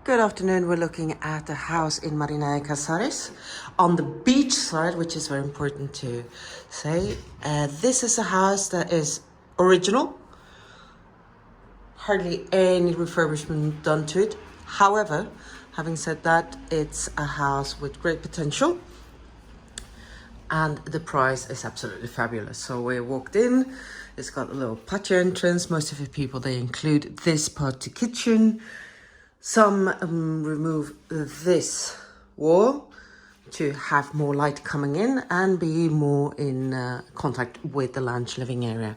Good afternoon. We're looking at a house in Marina de Casares on the beach side, which is very important to say. This is a house that is original. Hardly any refurbishment done to it. However, having said that, it's a house with great potential and the price is absolutely fabulous. So we walked in, it's got a little patio entrance. Most of the people, they include this part to kitchen. Some remove this wall to have more light coming in and be more in contact with the lounge living area.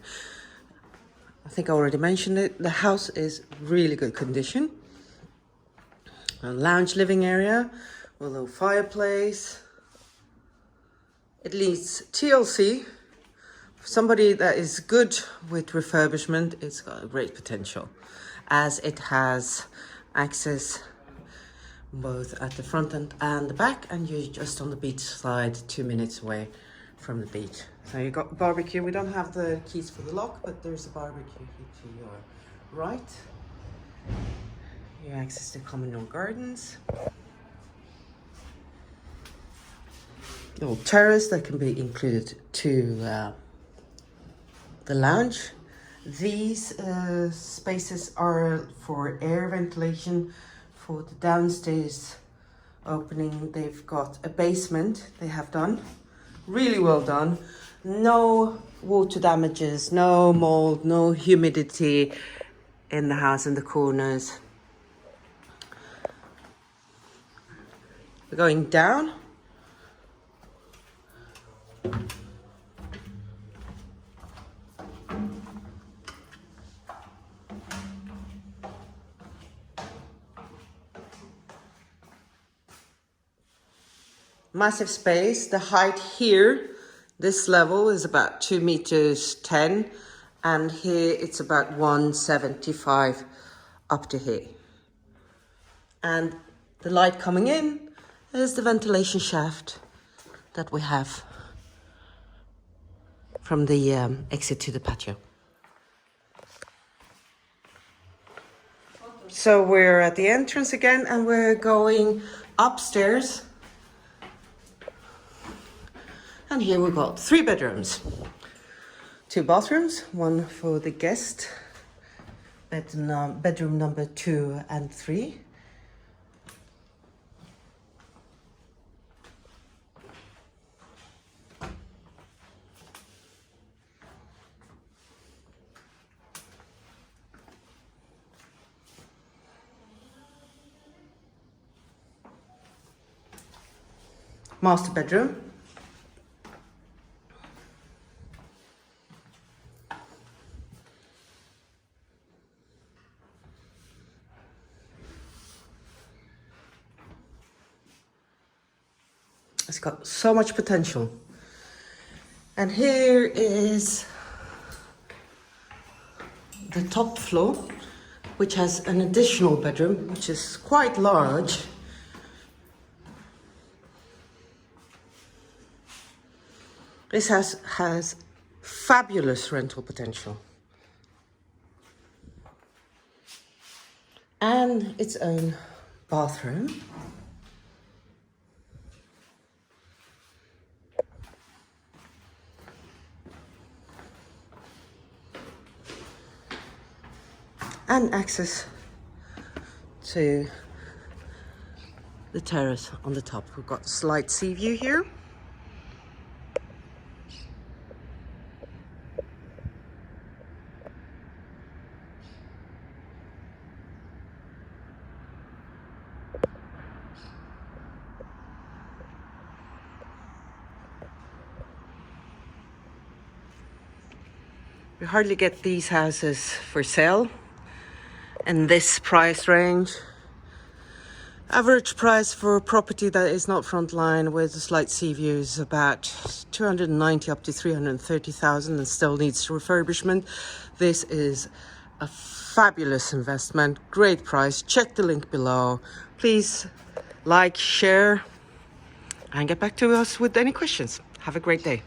I think I already mentioned it. The house is really good condition. A lounge living area with a little fireplace. It needs TLC. For somebody that is good with refurbishment, it's got a great potential as it has access both at the front end and the back, and you're just on the beach side, 2 minutes away from the beach. So you got barbecue. We don't have the keys for the lock, but there's a barbecue here to your right. You access the communal gardens. Little terrace that can be included to the lounge. These spaces are for air ventilation for the downstairs opening. They've got a basement they have done. Really well done. No water damages, no mold, no humidity in the house in the corners. We're going down. Massive space. The height here, this level is about 2 meters 10, and here it's about 175 up to here. And the light coming in is the ventilation shaft that we have from the exit to the patio. So we're at the entrance again, and we're going upstairs. And here we've got 3 bedrooms, 2 bathrooms, one for the guest, bedroom number 2 and 3. Master bedroom. It's got so much potential. And here is the top floor, which has an additional bedroom, which is quite large. This has fabulous rental potential. And its own bathroom. And access to the terrace on the top. We've got a slight sea view here. We hardly get these houses for sale in this price range. Average price for a property that is not frontline with a slight sea view is about 290 up to 330,000 and still needs refurbishment. This is a fabulous investment, great price. Check the link below. Please like, share, and get back to us with any questions. Have a great day.